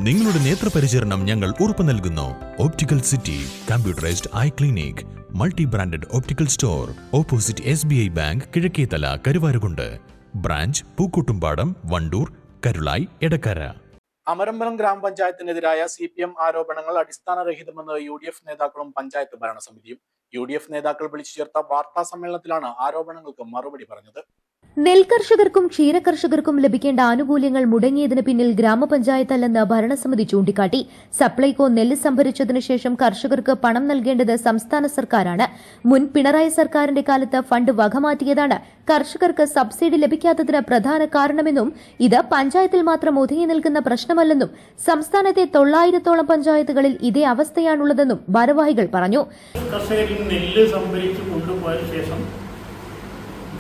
നിങ്ങളുടെ നേത്രപരിചരണം ഞങ്ങൾ ഉറപ്പു നൽകുന്നു. Optical city computerised eye clinic, multi branded optical store, opposite SBI bank, Kizhakkethala, Karuvarakundu. Branch Pookkottumpadam, Wandoor, Karulai, Edakkara. Amarambalam ഗ്രാമപഞ്ചായത്തിനെതിരായ CPM ആരോപണങ്ങൾ അടിസ്ഥാനരഹിതമെന്ന് UDF നേതാക്കളും പഞ്ചായത്ത് ഭരണസമിതിയും. UDF നേതാക്കൾ വിളിച്ചു ചേർത്ത വാർത്താ സമ്മേളനത്തിലാണ് ആരോപണങ്ങൾക്ക് മറുപടി പറഞ്ഞത്. നെൽകർഷകർക്കും ക്ഷീരകർഷകർക്കും ലഭിക്കേണ്ട ആനുകൂല്യങ്ങൾ മുടങ്ങിയതിന് പിന്നിൽ ഗ്രാമപഞ്ചായത്തല്ലെന്ന് ഭരണസമിതി ചൂണ്ടിക്കാട്ടി. സപ്ലൈകോ നെല്ല് സംഭരിച്ചതിനു ശേഷം കർഷകർക്ക് പണം നൽകേണ്ടത് സംസ്ഥാന സർക്കാരാണ്. മുൻ പിണറായി സർക്കാരിന്റെ കാലത്ത് ഫണ്ട് വകമാറ്റിയതാണ് കർഷകർക്ക് സബ്സിഡി ലഭിക്കാത്തതിന് പ്രധാന കാരണമെന്നും ഇത് പഞ്ചായത്തിൽ മാത്രം ഒതുങ്ങി നിൽക്കുന്ന പ്രശ്നമല്ലെന്നും സംസ്ഥാനത്തെ 900ഓളം പഞ്ചായത്തുകളിൽ ഇതേ അവസ്ഥയാണുള്ളതെന്നും ഭാരവാഹികൾ പറഞ്ഞു. കർഷകരിൽ നെല്ല് സംഭരിച്ചു കൊണ്ടുപോയ ശേഷം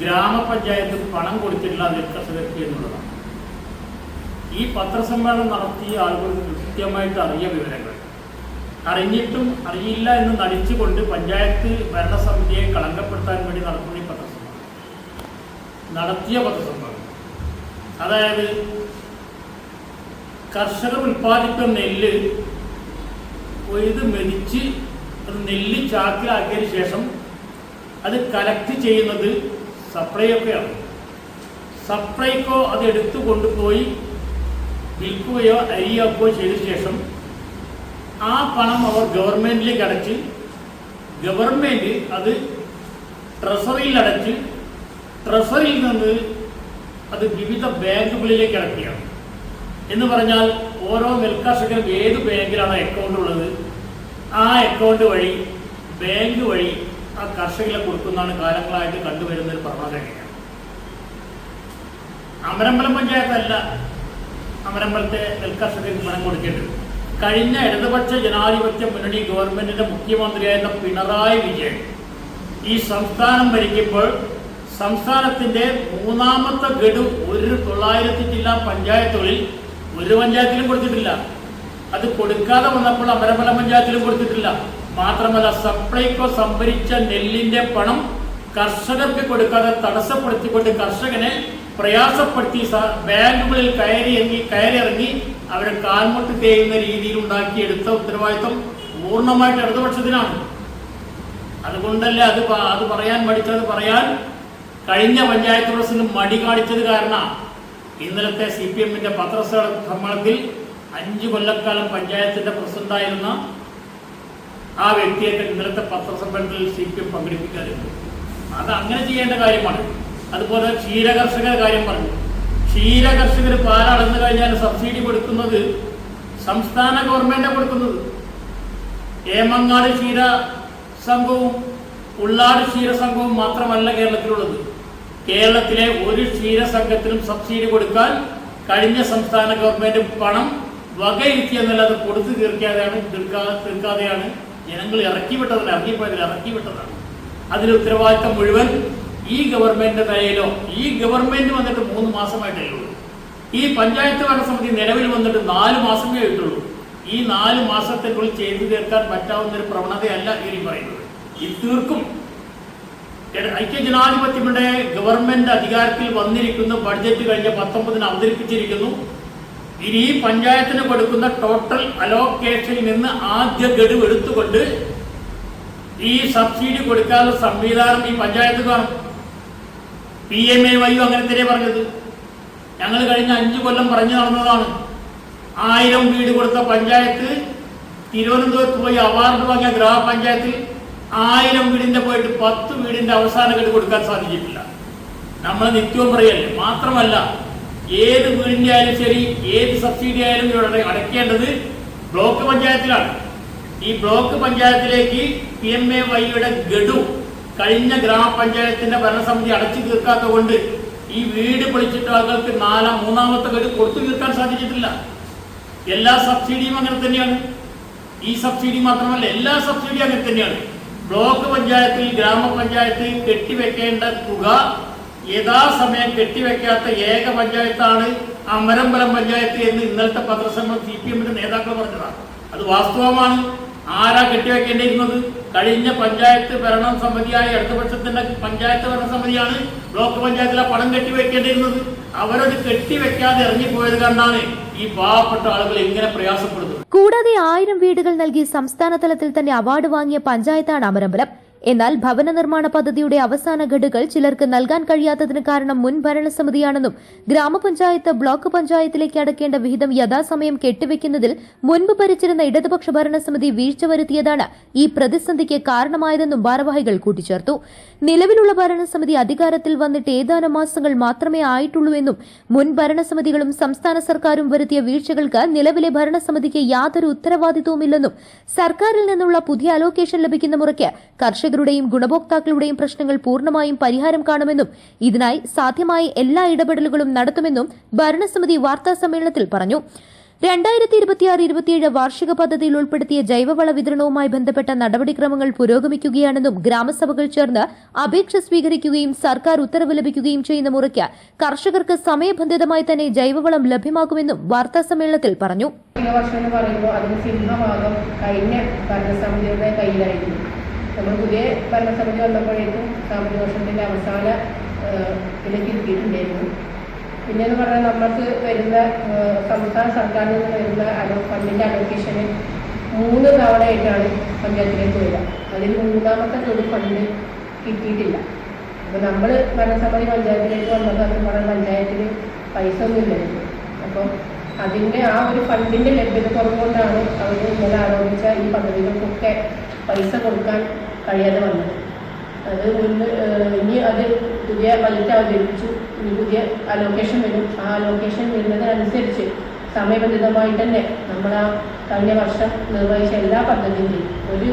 ഗ്രാമപഞ്ചായത്ത് പണം കൊടുത്തിട്ടില്ല നെൽകർഷകർക്ക് എന്നുള്ളതാണ്. ഈ പത്രസമ്മേളനം നടത്തിയ ആളുകൾക്ക് കൃത്യമായിട്ട് അറിയ വിവരങ്ങൾ അറിഞ്ഞിട്ടും അറിയില്ല എന്ന് നടിച്ചുകൊണ്ട് പഞ്ചായത്ത് ഭരണസമിതിയെ കളങ്കപ്പെടുത്താൻ വേണ്ടി നടത്തുന്ന ഈ പത്രസമ്മേളനം അതായത് കർഷകർ ഉൽപ്പാദിക്കുന്ന നെല്ല് കൊയ്ത് മെതിച്ച് അത് നെല്ല് ചാക്കിലാക്കിയതിന് ശേഷം അത് കലക്ട് ചെയ്യുന്നത് സപ്ലൈകോയാണ്. സപ്ലൈകോ അത് എടുത്തു കൊണ്ടുപോയി വിൽക്കുകയോ അരിയാക്കുകയോ ചെയ്ത ശേഷം ആ പണം അവർ ഗവൺമെന്റിലേക്ക് അടച്ച് ഗവൺമെന്റ് അത് ട്രഷറിയിൽ അടച്ച് ട്രഷറിയിൽ നിന്ന് അത് വിവിധ ബാങ്കുകളിലേക്ക് അടക്കുകയാണ്. എന്ന് പറഞ്ഞാൽ ഓരോ നെൽകർഷകരും ഏത് ബാങ്കിലാണ് അക്കൗണ്ട് ഉള്ളത് ആ അക്കൗണ്ട് വഴി ബാങ്ക് വഴി ആ കർഷകരെ കൊടുക്കുന്നതാണ് കാലങ്ങളായിട്ട് കണ്ടുവരുന്ന ഒരു പ്രവണതയാണ്. അമരമ്പലം പഞ്ചായത്തല്ല അമരമ്പലത്തെ നെൽകർഷകർക്ക് പണം കൊടുക്കേണ്ടത്. കഴിഞ്ഞ ഇടതുപക്ഷ ജനാധിപത്യ മുന്നണി ഗവൺമെന്റിന്റെ മുഖ്യമന്ത്രിയായിരുന്ന പിണറായി വിജയൻ ഈ സംസ്ഥാനം ഭരിക്കുമ്പോൾ സംസ്ഥാനത്തിന്റെ മൂന്നാമത്തെ ഗഡു 900 ജില്ലാ പഞ്ചായത്തുകളിൽ ഒരു പഞ്ചായത്തിലും കൊടുത്തിട്ടില്ല. അത് കൊടുക്കാതെ വന്നപ്പോൾ അമരമ്പലം പഞ്ചായത്തിലും കൊടുത്തിട്ടില്ല. മാത്രമല്ല സപ്ലൈകോ സംഭരിച്ച നെല്ലിന്റെ പണം കർഷകർക്ക് കൊടുക്കാതെ തടസ്സപ്പെടുത്തിക്കൊണ്ട് കർഷകനെ പ്രയാസപ്പെടുത്തി ബാങ്കുകളിൽ കയറിയിറങ്ങി അവരെ കാൽമുട്ട് തേയുന്ന രീതിയിൽ ഉണ്ടാക്കിയെടുത്ത ഉത്തരവാദിത്വം പൂർണ്ണമായിട്ട് ഇടതുപക്ഷത്തിനാണ്. അതുകൊണ്ടല്ലേ അത് പറയാൻ മടിച്ചത് പറയാൻ കഴിഞ്ഞ പഞ്ചായത്ത് പ്രസിഡന്റ് മടി കാണിച്ചത് കാരണം ഇന്നലത്തെ CPMന്റെ പത്രസമ്മേളനത്തിൽ 5 കൊല്ലക്കാലം പഞ്ചായത്തിന്റെ പ്രസിഡന്റായിരുന്ന ആ വ്യക്തിയൊക്കെ ഇന്നലത്തെ പത്രസമ്മേളനത്തിൽ CPM പങ്കെടുപ്പിക്കാറുണ്ട്. അത് അങ്ങനെ ചെയ്യേണ്ട കാര്യമാണ്. അതുപോലെ ക്ഷീരകർഷകരുടെ കാര്യം പറഞ്ഞു. ക്ഷീരകർഷകർ പാലളന്നു കഴിഞ്ഞാൽ സബ്സിഡി കൊടുക്കുന്നത് സംസ്ഥാന ഗവൺമെന്റാണ് കൊടുക്കുന്നത്. ഏമങ്ങാട് ക്ഷീര സംഘവും ഉള്ളാട് ക്ഷീര സംഘവും മാത്രമല്ല കേരളത്തിലുള്ളത്. കേരളത്തിലെ ഒരു ക്ഷീരസംഘത്തിനും സബ്സിഡി കൊടുക്കാൻ കഴിഞ്ഞ സംസ്ഥാന ഗവൺമെന്റ് പണം വകയിരുത്തിയെന്നല്ലാതെ കൊടുത്തു തീർക്കാതെയാണ് ജനങ്ങൾ ഇറക്കിവിട്ടതല്ല, ഇറങ്ങിപ്പോയതിൽ ഇറക്കിവിട്ടതാണ്. അതിന് ഉത്തരവാദിത്തം മുഴുവൻ ഈ ഗവൺമെന്റിന്റെ തലയിലോ ഈ ഗവൺമെന്റ് വന്നിട്ട് 3 മാസമായിട്ടേ ഉള്ളൂ. ഈ പഞ്ചായത്ത് ഭരണസമിതി നിലവിൽ വന്നിട്ട് 4 മാസമേ ആയിട്ടുള്ളൂ. ഈ 4 മാസത്തിനുള്ളിൽ ചെയ്തു തീർക്കാൻ പറ്റാവുന്ന ഒരു പ്രവണതയല്ല ഈ പറയുന്നത്. ഇത് തീർക്കും. ഐക്യജനാധിപത്യങ്ങളുടെ ഗവൺമെന്റ് അധികാരത്തിൽ വന്നിരിക്കുന്നു. ബഡ്ജറ്റ് കഴിഞ്ഞ 19-ന് അവതരിപ്പിച്ചിരിക്കുന്നു. ഇനി ഈ പഞ്ചായത്തിന് കൊടുക്കുന്ന ടോട്ടൽ അലോക്കേഷനിൽ നിന്ന് ആദ്യ ഗഡു എടുത്തുകൊണ്ട് ഈ സബ്സിഡി കൊടുക്കാനുള്ള സംവിധാനം ഈ പഞ്ചായത്ത് കാണും. PMAY അങ്ങനെ തന്നെ പറഞ്ഞത്. ഞങ്ങൾ കഴിഞ്ഞ 5 കൊല്ലം പറഞ്ഞു നടന്നതാണ്. 1000 വീട് കൊടുത്ത പഞ്ചായത്ത് തിരുവനന്തപുരത്ത് പോയി അവാർഡ് വാങ്ങിയ ഗ്രാമപഞ്ചായത്തിൽ 1000 വീടിന്റെ പോയിട്ട് 10 വീടിന്റെ അവസാന ഗഡു കൊടുക്കാൻ സാധിച്ചിട്ടില്ല. നമ്മൾ നിത്യവും പറയല്ലേ. മാത്രമല്ല ഏത് വീടിന്റെ ആയാലും ശരി ഏത് സബ്സിഡി ആയാലും ഇവിടെ അടയ്ക്കേണ്ടത് ബ്ലോക്ക് പഞ്ചായത്തിലാണ്. ഈ ബ്ലോക്ക് പഞ്ചായത്തിലേക്ക് PMAYയുടെ ഗഡു കഴിഞ്ഞ ഗ്രാമപഞ്ചായത്തിന്റെ ഭരണസമിതി അടച്ചു തീർക്കാത്ത കൊണ്ട് ഈ വീട് പൊളിച്ചിട്ട് ആളുകൾക്ക് 3-ാമത്തെ ഗഡു കൊടുത്തു തീർക്കാൻ സാധിച്ചിട്ടില്ല. എല്ലാ സബ്സിഡിയും അങ്ങനെ തന്നെയാണ്. ഈ സബ്സിഡി മാത്രമല്ല എല്ലാ സബ്സിഡിയും അങ്ങനെ തന്നെയാണ്. ബ്ലോക്ക് പഞ്ചായത്തിൽ ഗ്രാമപഞ്ചായത്ത് കെട്ടിവെക്കേണ്ട തുക യഥാസമയം കെട്ടിവെക്കാത്ത ഏക പഞ്ചായത്താണ് അമരമ്പലം പഞ്ചായത്ത് എന്ന് ഇന്നലത്തെ പത്രസമ്മേളനം CPMന്റെ നേതാക്കൾ പറഞ്ഞതാണ്. അത് വാസ്തവമാണ്. ആരാ കെട്ടിവെക്കേണ്ടിയിരുന്നത്? കഴിഞ്ഞ പഞ്ചായത്ത് ഭരണസമിതിയായ ഇടതുപക്ഷത്തിന്റെ പഞ്ചായത്ത് ഭരണസമിതിയാണ് ബ്ലോക്ക് പഞ്ചായത്തിലെ പണം കെട്ടിവെക്കേണ്ടിയിരുന്നത്. അവരത് കെട്ടിവെക്കാതെ ഇറങ്ങിപ്പോയത് കണ്ടാണ് ഈ പാവപ്പെട്ട ആളുകൾ ഇങ്ങനെ പ്രയാസപ്പെടുന്നത്. കൂടാതെ 1000 വീടുകൾ നൽകി സംസ്ഥാന തലത്തിൽ തന്നെ അവാർഡ് വാങ്ങിയ പഞ്ചായത്താണ് അമരമ്പലം. എന്നാൽ ഭവന നിർമ്മാണ പദ്ധതിയുടെ അവസാന ഘടുകൾ ചിലർക്ക് നൽകാൻ കഴിയാത്തതിന് കാരണം മുൻ ഭരണസമിതിയാണെന്നും ഗ്രാമപഞ്ചായത്ത് ബ്ലോക്ക് പഞ്ചായത്തിലേക്ക് അടക്കേണ്ട വിഹിതം യഥാസമയം കെട്ടിവെക്കുന്നതിൽ മുൻപ് ഭരിച്ചിരുന്ന ഇടതുപക്ഷ ഭരണസമിതി വീഴ്ച വരുത്തിയതാണ് ഈ പ്രതിസന്ധിക്ക് കാരണമായതെന്നും ഭാരവാഹികൾ കൂട്ടിച്ചേർത്തു. നിലവിലുള്ള ഭരണസമിതി അധികാരത്തിൽ വന്നിട്ട് ഏതാനും മാസങ്ങൾ മാത്രമേ ആയിട്ടുള്ളൂവെന്നും മുൻ ഭരണസമിതികളും സംസ്ഥാന സർക്കാരും വരുത്തിയ വീഴ്ചകൾക്ക് നിലവിലെ ഭരണസമിതിക്ക് യാതൊരു ഉത്തരവാദിത്വവുമില്ലെന്നും സർക്കാരിൽ നിന്നുള്ള പുതിയ അലോക്കേഷൻ ലഭിക്കുന്ന മുറയ്ക്ക് കർഷകരുടെയും ഗുണഭോക്താക്കളുടെയും പ്രശ്നങ്ങൾ പൂർണ്ണമായും പരിഹാരം കാണുമെന്നും ഇതിനായി സാധ്യമായ എല്ലാ ഇടപെടലുകളും നടത്തുമെന്നും ഭരണസമിതി വാർത്താസമ്മേളനത്തിൽ പറഞ്ഞു. 2026-27 വാർഷിക പദ്ധതിയിൽ ഉൾപ്പെടുത്തിയ ജൈവവള വിതരണവുമായി ബന്ധപ്പെട്ട നടപടിക്രമങ്ങൾ പുരോഗമിക്കുകയാണെന്നും ഗ്രാമസഭകൾ ചേർന്ന് അപേക്ഷ സ്വീകരിക്കുകയും സർക്കാർ ഉത്തരവ് ലഭിക്കുകയും ചെയ്യുന്ന മുറയ്ക്ക് കർഷകർക്ക് സമയബന്ധിതമായി തന്നെ ജൈവവളം ലഭ്യമാക്കുമെന്നും വാർത്താസമ്മേളനത്തിൽ പറഞ്ഞു. നമ്മൾ പുതിയ ഭരണസമിതി വന്നപ്പോഴേക്കും സാമ്പത്തിക വർഷത്തിൻ്റെ അവസാന ഇതിലേക്ക് എത്തിയിട്ടുണ്ടായിരുന്നു. പിന്നെയെന്ന് പറഞ്ഞാൽ നമ്മൾക്ക് വരുന്ന സംസ്ഥാന സർക്കാരിൽ നിന്ന് വരുന്ന ഫണ്ടിൻ്റെ അലോക്കേഷന് 3 തവണയായിട്ടാണ് പഞ്ചായത്തിലേക്ക് വരിക. അതിൽ 3ാമത്തെ ഒരു ഫണ്ട് കിട്ടിയിട്ടില്ല. അപ്പോൾ നമ്മൾ ഭരണസമിതി പഞ്ചായത്തിലേക്ക് വന്നത് അത് പറഞ്ഞാൽ പഞ്ചായത്തിൽ പൈസ ഒന്നുമില്ലായിരുന്നു. അപ്പോൾ അതിൻ്റെ ആ ഒരു ഫണ്ടിൻ്റെ ലഭ്യത കുറവുകൊണ്ടാണ് അവർ ഇന്നലെ ആരോപിച്ച ഈ പദ്ധതികൾക്കൊക്കെ പൈസ കൊടുക്കാൻ കഴിയാതെ വന്നത്. അത് ഇനി അത് പുതിയ ബജറ്റ് അവതരിപ്പിച്ചു. ഇനി പുതിയ അലോക്കേഷൻ വരും. ആ അലോക്കേഷൻ വരുന്നതിനനുസരിച്ച് സമയബന്ധിതമായി തന്നെ നമ്മൾ ആ കഴിഞ്ഞ വർഷം നിർവഹിച്ച എല്ലാ പദ്ധതിയും ഒരു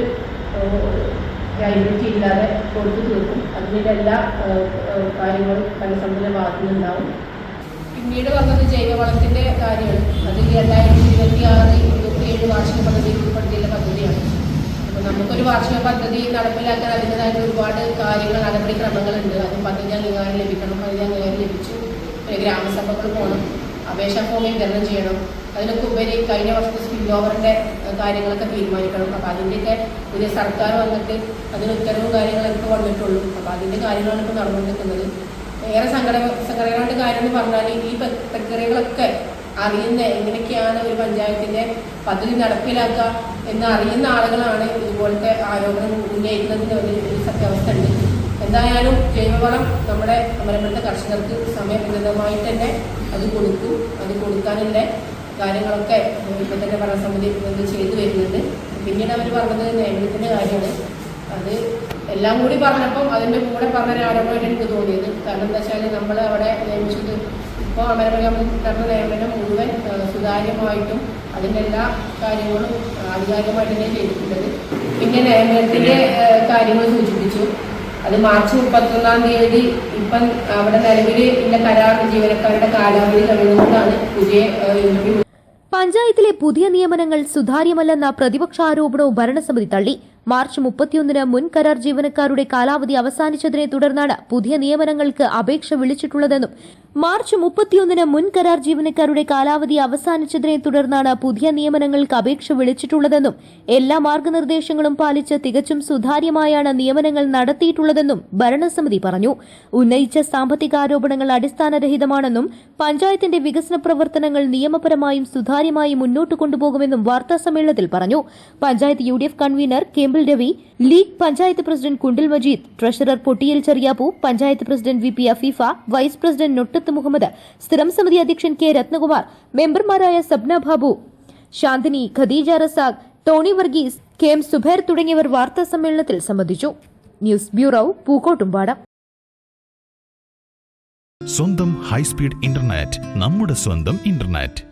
ലൈബിലിറ്റി ഇല്ലാതെ കൊടുത്തു തീർക്കും. അതിൻ്റെ എല്ലാ കാര്യങ്ങളും ഭരണസമിതിയുടെ ഭാഗത്തുനിന്നുണ്ടാവും. പിന്നീട് വന്നത് ജൈവവളത്തിൻ്റെ കാര്യമാണ്. അത് 2026-27 വാർഷിക പദ്ധതിയിൽ ഉൾപ്പെടുത്തിയുള്ള പദ്ധതിയാണ്. അപ്പോൾ നമുക്കൊരു വാർഷിക പദ്ധതി നടപ്പിലാക്കാൻ അതിൻ്റെതായിട്ട് ഒരുപാട് കാര്യങ്ങൾ നടപടിക്രമങ്ങളുണ്ട്. അത് പദ്ധതി അംഗീകാരം ലഭിക്കണം. പദ്ധതി അംഗീകാരം ലഭിച്ചു ഗ്രാമസഭകൾ പോകണം, അപേക്ഷാ ഫോം വിതരണം ചെയ്യണം. അതിനൊക്കെ ഉപരി കഴിഞ്ഞ വർഷത്തെ സ്പിൽ ഓവറിൻ്റെ കാര്യങ്ങളൊക്കെ തീരുമാനിക്കണം. അപ്പോൾ അതിൻ്റെയൊക്കെ പുതിയ സർക്കാർ വന്നിട്ട് അതിന് ഉത്തരവും കാര്യങ്ങളൊക്കെ വന്നിട്ടുള്ളൂ. അപ്പോൾ അതിൻ്റെ കാര്യങ്ങളാണ് ഇപ്പോൾ നടന്നുകൊണ്ടിരിക്കുന്നത്. ഏറെ സങ്കടകരമായ കാര്യം എന്ന് പറഞ്ഞാൽ ഈ പ്രക്രിയകളൊക്കെ അറിയുന്ന എങ്ങനെയൊക്കെയാണ് ഒരു പഞ്ചായത്തിൻ്റെ പദ്ധതി നടപ്പിലാക്കുക എന്ന് അറിയുന്ന ആളുകളാണ് ഇതുപോലത്തെ ആരോപണം ഉന്നയിക്കുന്നതിന് ഒരു സത്യാവസ്ഥ ഉണ്ട്. എന്തായാലും ജൈവവളം നമ്മുടെ അമരമ്പലത്തെ കർഷകർക്ക് സമയബന്ധിതമായി തന്നെ അത് കൊടുക്കും. അത് കൊടുക്കാനുള്ള കാര്യങ്ങളൊക്കെ ഇപ്പോൾ തന്നെ ഭരണസമിതി ചെയ്തു വരുന്നുണ്ട്. പിന്നീട് അവർ പറഞ്ഞത് നിയമനത്തിൻ്റെ കാര്യമാണ്. അത് എല്ലാം കൂടി പറഞ്ഞപ്പം അതിൻ്റെ കൂടെ പറഞ്ഞ ആരോപണമായിട്ട് എനിക്ക് തോന്നിയത്. കാരണം എന്താ വെച്ചാൽ നമ്മൾ അവിടെ നിയമിച്ചത് ഇപ്പോൾ അമരമ്പലം നടന്ന നിയമനം മുഴുവൻ സുതാര്യമായിട്ടും അതിൻ്റെ എല്ലാ കാര്യങ്ങളും ആധികാരികമായിട്ട് തന്നെ ചെയ്തിട്ടുള്ളത്. പിന്നെ നിയമനത്തിൻ്റെ കാര്യങ്ങൾ സൂചിപ്പിച്ചു. അത് മാർച്ച് 31-ാം തീയതി ഇപ്പം അവിടെ നിലവിൽ ഇന്ന കരാർ ജീവനക്കാരുടെ കാലാവധി കഴിയുന്നതുകൊണ്ടാണ് പുതിയ ഇന്റർവ്യൂ. പഞ്ചായത്തിലെ പുതിയ നിയമനങ്ങൾ സുതാര്യമല്ലെന്ന പ്രതിപക്ഷ ആരോപണവും ഭരണസമിതി തള്ളി. മാർച്ച് 31-ന് മുൻ കരാർ ജീവനക്കാരുടെ കാലാവധി അവസാനിച്ചതിനെ തുടർന്നാണ് പുതിയ നിയമനങ്ങൾക്ക് അപേക്ഷ വിളിച്ചിട്ടുള്ളതെന്നും മാർച്ച് 31-ന് മുൻ കരാർ ജീവനക്കാരുടെ കാലാവധി അവസാനിച്ചതിനെ തുടർന്നാണ് പുതിയ നിയമനങ്ങൾക്ക് അപേക്ഷ വിളിച്ചിട്ടുള്ളതെന്നും എല്ലാ മാർഗനിർദ്ദേശങ്ങളും പാലിച്ച് തികച്ചും സുതാര്യമായാണ് നിയമനങ്ങൾ നടത്തിയിട്ടുള്ളതെന്നും ഭരണസമിതി പറഞ്ഞു. ഉന്നയിച്ച സാമ്പത്തികാരോപണങ്ങൾ അടിസ്ഥാനരഹിതമാണെന്നും പഞ്ചായത്തിന്റെ വികസന പ്രവർത്തനങ്ങൾ നിയമപരമായും സുതാര്യമായും മുന്നോട്ട് കൊണ്ടുപോകുമെന്നും വാർത്താസമ്മേളനത്തിൽ പറഞ്ഞു. Panchayat UDF convener Kembil Ravi, league panchayat president Kundil Majeed, treasurer Pottiyal Cheriyappu, panchayat president VP Afeefa, vice president Nottath Muhammad, സ്ഥിരം സമിതി അധ്യക്ഷൻ K രത്നകുമാർ, മെമ്പർമാരായ സബ്ന ബാബു, ശാന്തിനി, ഖദീജ റസാഖ്, ടോണി വർഗീസ്, KM സുബൈർ തുടങ്ങിയവർ വാർത്താസമ്മേളനത്തിൽ സംബന്ധിച്ചു. News bureau, Pookkottumpadam. സ്വന്തം ഹൈസ്പീഡ് ഇന്റർനെറ്റ്, നമ്മുടെ സ്വന്തം ഇന്റർനെറ്റ്.